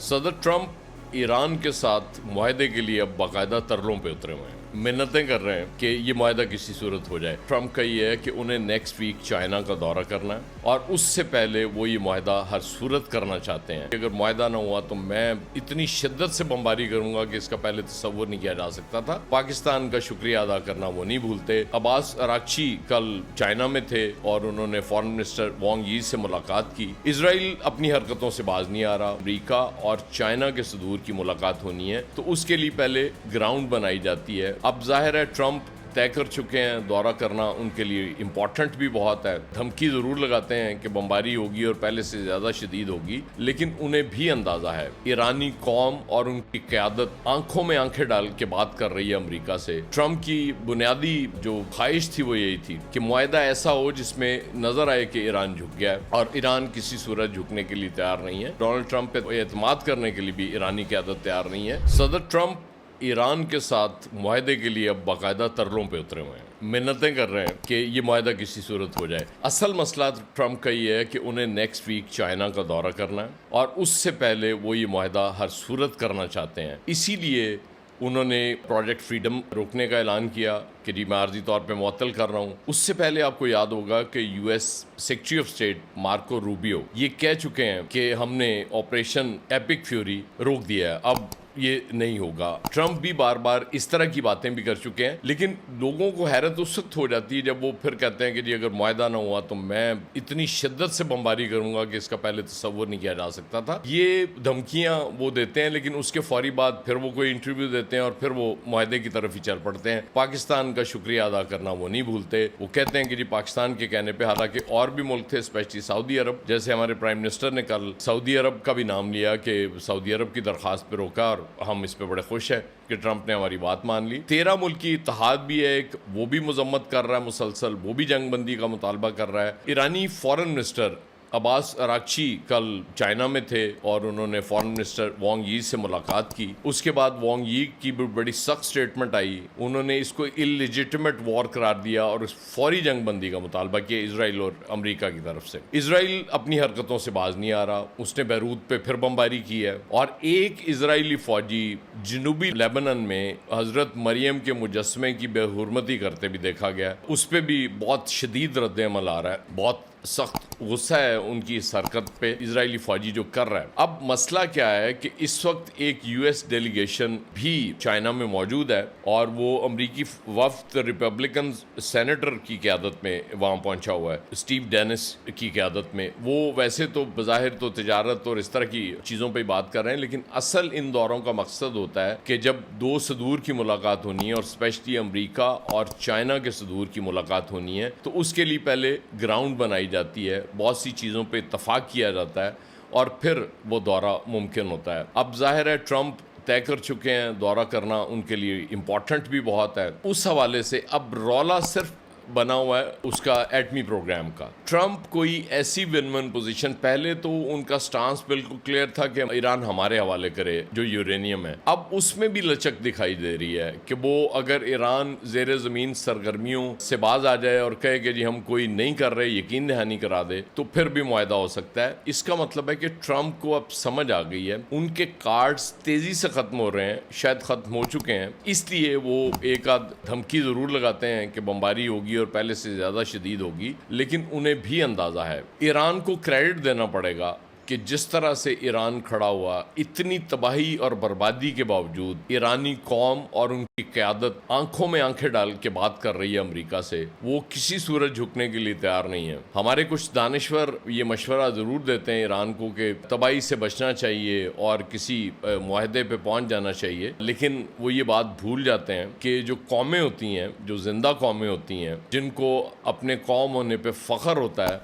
صدر ٹرمپ ایران کے ساتھ معاہدے کے لیے اب باقاعدہ ترلوں پہ اترے ہوئے ہیں، منتیں کر رہے ہیں کہ یہ معاہدہ کسی صورت ہو جائے۔ ٹرمپ کا یہ ہے کہ انہیں نیکسٹ ویک چائنا کا دورہ کرنا ہے اور اس سے پہلے وہ یہ معاہدہ ہر صورت کرنا چاہتے ہیں کہ اگر معاہدہ نہ ہوا تو میں اتنی شدت سے بمباری کروں گا کہ اس کا پہلے تصور نہیں کیا جا سکتا تھا۔ پاکستان کا شکریہ ادا کرنا وہ نہیں بھولتے۔ عباس اراغچی کل چائنا میں تھے اور انہوں نے فارن منسٹر وانگ یی سے ملاقات کی۔ اسرائیل اپنی حرکتوں سے باز نہیں آ رہا، امریکہ اور چائنا کے صدور کی ملاقات ہونی ہے تو اس کے لیے پہلے گراؤنڈ بنائی جاتی ہے۔ اب ظاہر ہے ٹرمپ طے کر چکے ہیں، دورہ کرنا ان کے لیے امپورٹنٹ بھی بہت ہے۔ دھمکی ضرور لگاتے ہیں کہ بمباری ہوگی اور پہلے سے زیادہ شدید ہوگی، لیکن انہیں بھی اندازہ ہے ایرانی قوم اور ان کی قیادت آنکھوں میں آنکھیں ڈال کے بات کر رہی ہے امریکہ سے۔ ٹرمپ کی بنیادی جو خواہش تھی وہ یہی تھی کہ معاہدہ ایسا ہو جس میں نظر آئے کہ ایران جھک گیا ہے، اور ایران کسی صورت جھکنے کے لیے تیار نہیں ہے۔ ڈونلڈ ٹرمپ پہ اعتماد کرنے کے لیے بھی ایرانی قیادت تیار نہیں ہے۔ صدر ٹرمپ ایران کے ساتھ معاہدے کے لیے اب باقاعدہ ترلوں پہ اترے ہوئے ہیں، منتیں کر رہے ہیں کہ یہ معاہدہ کسی صورت ہو جائے۔ اصل مسئلہ ٹرمپ کا یہ ہے کہ انہیں نیکسٹ ویک چائنا کا دورہ کرنا ہے اور اس سے پہلے وہ یہ معاہدہ ہر صورت کرنا چاہتے ہیں۔ اسی لیے انہوں نے پروجیکٹ فریڈم روکنے کا اعلان کیا کہ جی میں عارضی طور پہ معطل کر رہا ہوں۔ اس سے پہلے آپ کو یاد ہوگا کہ U S secretary of state Marco Rubio یہ کہہ چکے ہیں کہ ہم نے آپریشن ایپک فیوری روک دیا ہے، اب یہ نہیں ہوگا۔ ٹرمپ بھی بار بار اس طرح کی باتیں بھی کر چکے ہیں، لیکن لوگوں کو حیرت اس وقت ہو جاتی ہے جب وہ پھر کہتے ہیں کہ جی اگر معاہدہ نہ ہوا تو میں اتنی شدت سے بمباری کروں گا کہ اس کا پہلے تصور نہیں کیا جا سکتا تھا۔ یہ دھمکیاں وہ دیتے ہیں، لیکن اس کے فوری بعد پھر وہ کوئی انٹرویو دیتے ہیں اور پھر وہ معاہدے کی طرف ہی چل پڑتے ہیں۔ پاکستان کا شکریہ ادا کرنا وہ نہیں بھولتے۔ وہ کہتے ہیں کہ جی پاکستان کے کہنے پہ، حالانکہ اور بھی ملک تھے اسپیشلی سعودی عرب، جیسے ہمارے پرائم منسٹر نے کل سعودی عرب کا بھی نام لیا کہ سعودی عرب کی درخواست پہ روکا، اور ہم اس پہ بڑے خوش ہیں کہ ٹرمپ نے ہماری بات مان لی۔ 13 ملکی اتحاد بھی ہے ایک، وہ بھی مذمت کر رہا ہے مسلسل، وہ بھی جنگ بندی کا مطالبہ کر رہا ہے۔ ایرانی فارن منسٹر عباس اراغچی کل چائنا میں تھے اور انہوں نے فارن منسٹر وانگ یی سے ملاقات کی۔ اس کے بعد وانگ یی کی بڑی سخت سٹیٹمنٹ آئی، انہوں نے اس کو اللیجیٹمیٹ وار قرار دیا اور اس فوری جنگ بندی کا مطالبہ کیا اسرائیل اور امریکہ کی طرف سے۔ اسرائیل اپنی حرکتوں سے باز نہیں آ رہا، اس نے بیروت پہ پھر بمباری کی ہے، اور ایک اسرائیلی فوجی جنوبی لیبنان میں حضرت مریم کے مجسمے کی بے حرمتی کرتے بھی دیکھا گیا، اس پہ بھی بہت شدید رد عمل آ رہا ہے۔ بہت سخت غصہ ہے ان کی اس حرکت پہ اسرائیلی فوجی جو کر رہا ہے۔ اب مسئلہ کیا ہے کہ اس وقت ایک یو ایس ڈیلیگیشن بھی چائنا میں موجود ہے، اور وہ امریکی وفد ریپبلکن سینیٹر کی قیادت میں وہاں پہنچا ہوا ہے، اسٹیو ڈینس کی قیادت میں۔ وہ ویسے تو بظاہر تو تجارت اور اس طرح کی چیزوں پہ بات کر رہے ہیں، لیکن اصل ان دوروں کا مقصد ہوتا ہے کہ جب دو صدور کی ملاقات ہونی ہے، اور اسپیشلی امریکہ اور چائنا کے صدور کی ملاقات ہونی ہے، تو اس کے لیے پہلے گراؤنڈ بنائی جاتی ہے، بہت سی چیزوں پہ اتفاق کیا جاتا ہے، اور پھر وہ دورہ ممکن ہوتا ہے۔ اب ظاہر ہے ٹرمپ طے کر چکے ہیں، دورہ کرنا ان کے لیے امپورٹنٹ بھی بہت ہے۔ اس حوالے سے اب رولا صرف بنا ہوا ہے اس کا ایٹمی پروگرام کا۔ ٹرمپ کوئی ایسی ون ون پوزیشن، پہلے تو ان کا سٹانس بالکل کلیئر تھا کہ ایران ہمارے حوالے کرے جو یورینیم ہے، اب اس میں بھی لچک دکھائی دے رہی ہے کہ وہ اگر ایران زیر زمین سرگرمیوں سے باز آ جائے اور کہے کہ جی ہم کوئی نہیں کر رہے، یقین دہانی کرا دے، تو پھر بھی معاہدہ ہو سکتا ہے۔ اس کا مطلب ہے کہ ٹرمپ کو اب سمجھ آ گئی ہے، ان کے کارڈز تیزی سے ختم ہو رہے ہیں، شاید ختم ہو چکے ہیں، اس لیے وہ ایک آدھ دھمکی ضرور لگاتے ہیں کہ بمباری ہوگی اور پہلے سے زیادہ شدید ہوگی، لیکن انہیں بھی اندازہ ہے۔ ایران کو کریڈٹ دینا پڑے گا کہ جس طرح سے ایران کھڑا ہوا، اتنی تباہی اور بربادی کے باوجود ایرانی قوم اور ان کی قیادت آنکھوں میں آنکھیں ڈال کے بات کر رہی ہے امریکہ سے، وہ کسی صورت جھکنے کے لیے تیار نہیں ہے۔ ہمارے کچھ دانشور یہ مشورہ ضرور دیتے ہیں ایران کو کہ تباہی سے بچنا چاہیے اور کسی معاہدے پہ پہنچ جانا چاہیے، لیکن وہ یہ بات بھول جاتے ہیں کہ جو قومیں ہوتی ہیں، جو زندہ قومیں ہوتی ہیں، جن کو اپنے قوم ہونے پہ فخر ہوتا ہے،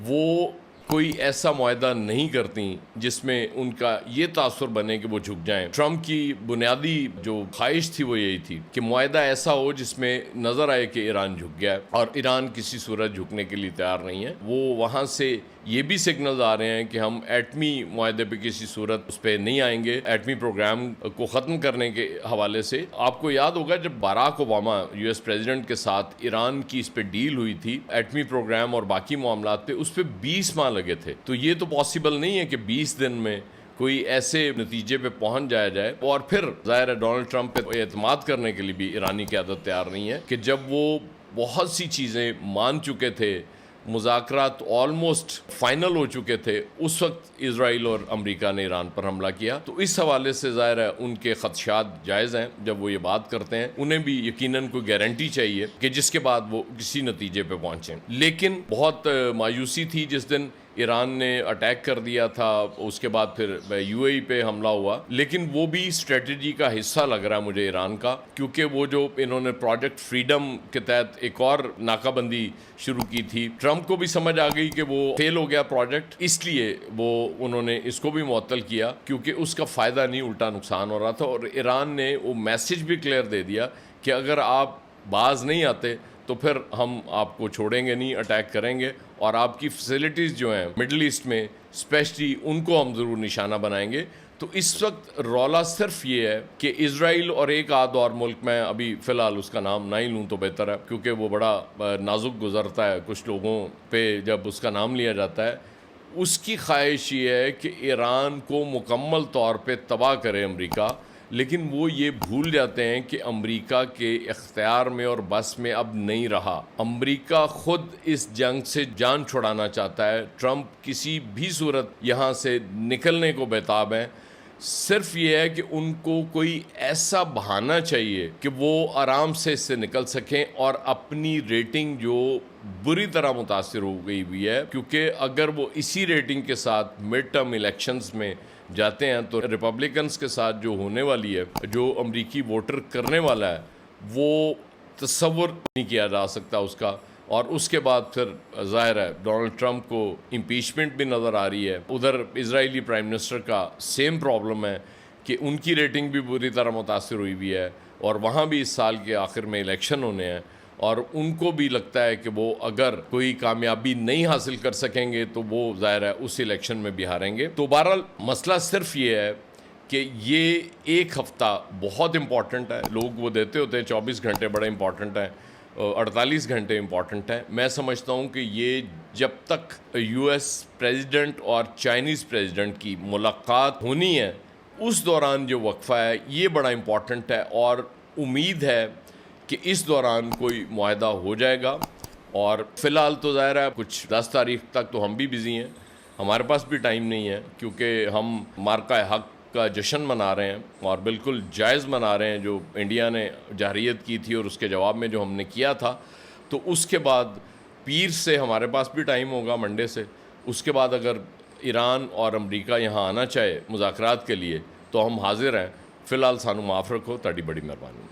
وہ کوئی ایسا معاہدہ نہیں کرتی جس میں ان کا یہ تاثر بنے کہ وہ جھک جائیں۔ ٹرمپ کی بنیادی جو خواہش تھی وہ یہی تھی کہ معاہدہ ایسا ہو جس میں نظر آئے کہ ایران جھک گیا ہے، اور ایران کسی صورت جھکنے کے لیے تیار نہیں ہے۔ وہ وہاں سے یہ بھی سگنلز آ رہے ہیں کہ ہم ایٹمی معاہدے پہ کسی صورت اس پہ نہیں آئیں گے، ایٹمی پروگرام کو ختم کرنے کے حوالے سے۔ آپ کو یاد ہوگا جب Barack Obama U S president کے ساتھ ایران کی اس پہ ڈیل ہوئی تھی ایٹمی پروگرام اور باقی معاملات پہ، اس پہ 20 ماہ لگے تھے، تو یہ تو پاسبل نہیں ہے کہ 20 دن میں کوئی ایسے نتیجے پہ پہنچ جائے اور پھر ظاہر ہے ڈونلڈ ٹرمپ پہ اعتماد کرنے کے لیے بھی ایرانی قیادت تیار نہیں ہے کہ جب وہ بہت سی چیزیں مان چکے تھے، مذاکرات آلموسٹ فائنل ہو چکے تھے، اس وقت اسرائیل اور امریکہ نے ایران پر حملہ کیا. تو اس حوالے سے ظاہر ہے ان کے خدشات جائز ہیں جب وہ یہ بات کرتے ہیں. انہیں بھی یقیناً کوئی گارنٹی چاہیے کہ جس کے بعد وہ کسی نتیجے پہ پہنچیں. لیکن بہت مایوسی تھی جس دن ایران نے اٹیک کر دیا تھا، اس کے بعد پھر یو اے ای پہ حملہ ہوا. لیکن وہ بھی اسٹریٹجی کا حصہ لگ رہا ہے مجھے ایران کا، کیونکہ وہ جو انہوں نے پروجیکٹ فریڈم کے تحت ایک اور ناکہ بندی شروع کی تھی، ٹرمپ کو بھی سمجھ آ گئی کہ وہ فیل ہو گیا پروجیکٹ، اس لیے وہ انہوں نے اس کو بھی معطل کیا، کیونکہ اس کا فائدہ نہیں الٹا نقصان ہو رہا تھا. اور ایران نے وہ میسج بھی کلیئر دے دیا کہ اگر آپ باز نہیں آتے تو پھر ہم آپ کو چھوڑیں گے نہیں، اٹیک کریں گے، اور آپ کی فیسلٹیز جو ہیں مڈل ایسٹ میں اسپیشلی ان کو ہم ضرور نشانہ بنائیں گے. تو اس وقت رولا صرف یہ ہے کہ اسرائیل اور ایک آدھ اور ملک، میں ابھی فی الحال اس کا نام نہ ہی لوں تو بہتر ہے کیونکہ وہ بڑا نازک گزرتا ہے کچھ لوگوں پہ جب اس کا نام لیا جاتا ہے. اس کی خواہش یہ ہے کہ ایران کو مکمل طور پہ تباہ کرے امریکہ، لیکن وہ یہ بھول جاتے ہیں کہ امریکہ کے اختیار میں اور بس میں اب نہیں رہا. امریکہ خود اس جنگ سے جان چھڑانا چاہتا ہے. ٹرمپ کسی بھی صورت یہاں سے نکلنے کو بیتاب ہیں. صرف یہ ہے کہ ان کو کوئی ایسا بہانہ چاہیے کہ وہ آرام سے اس سے نکل سکیں، اور اپنی ریٹنگ جو بری طرح متاثر ہو گئی ہوئی ہے، کیونکہ اگر وہ اسی ریٹنگ کے ساتھ مڈ ٹرم الیکشنز میں جاتے ہیں تو ریپبلکنز کے ساتھ جو ہونے والی ہے، جو امریکی ووٹر کرنے والا ہے، وہ تصور نہیں کیا جا سکتا اس کا. اور اس کے بعد پھر ظاہر ہے ڈونلڈ ٹرمپ کو امپیچمنٹ بھی نظر آ رہی ہے. ادھر اسرائیلی پرائم منسٹر کا سیم پرابلم ہے کہ ان کی ریٹنگ بھی بری طرح متاثر ہوئی ہے، اور وہاں بھی اس سال کے آخر میں الیکشن ہونے ہیں، اور ان کو بھی لگتا ہے کہ وہ اگر کوئی کامیابی نہیں حاصل کر سکیں گے تو وہ ظاہر ہے اس الیکشن میں بھی ہاریں گے. تو بہرحال مسئلہ صرف یہ ہے کہ یہ ایک ہفتہ بہت امپورٹنٹ ہے. لوگ وہ دیتے ہوتے ہیں 24 گھنٹے بڑے امپورٹنٹ ہیں، 48 گھنٹے امپورٹنٹ ہیں. میں سمجھتا ہوں کہ یہ جب تک یو ایس پریزیڈنٹ اور چائنیز پریزیڈنٹ کی ملاقات ہونی ہے، اس دوران جو وقفہ ہے یہ بڑا امپورٹنٹ ہے، اور امید ہے کہ اس دوران کوئی معاہدہ ہو جائے گا. اور فی الحال تو ظاہر ہے کچھ 10 تاریخ تک تو ہم بھی بزی ہیں، ہمارے پاس بھی ٹائم نہیں ہے، کیونکہ ہم مارکہ حق کا جشن منا رہے ہیں، اور بالکل جائز منا رہے ہیں جو انڈیا نے جارحیت کی تھی اور اس کے جواب میں جو ہم نے کیا تھا. تو اس کے بعد پیر سے ہمارے پاس بھی ٹائم ہوگا، منڈے سے. اس کے بعد اگر ایران اور امریکہ یہاں آنا چاہے مذاکرات کے لیے تو ہم حاضر ہیں. فی الحال سانو معاف رکھو، تاڑی بڑی مہربانی.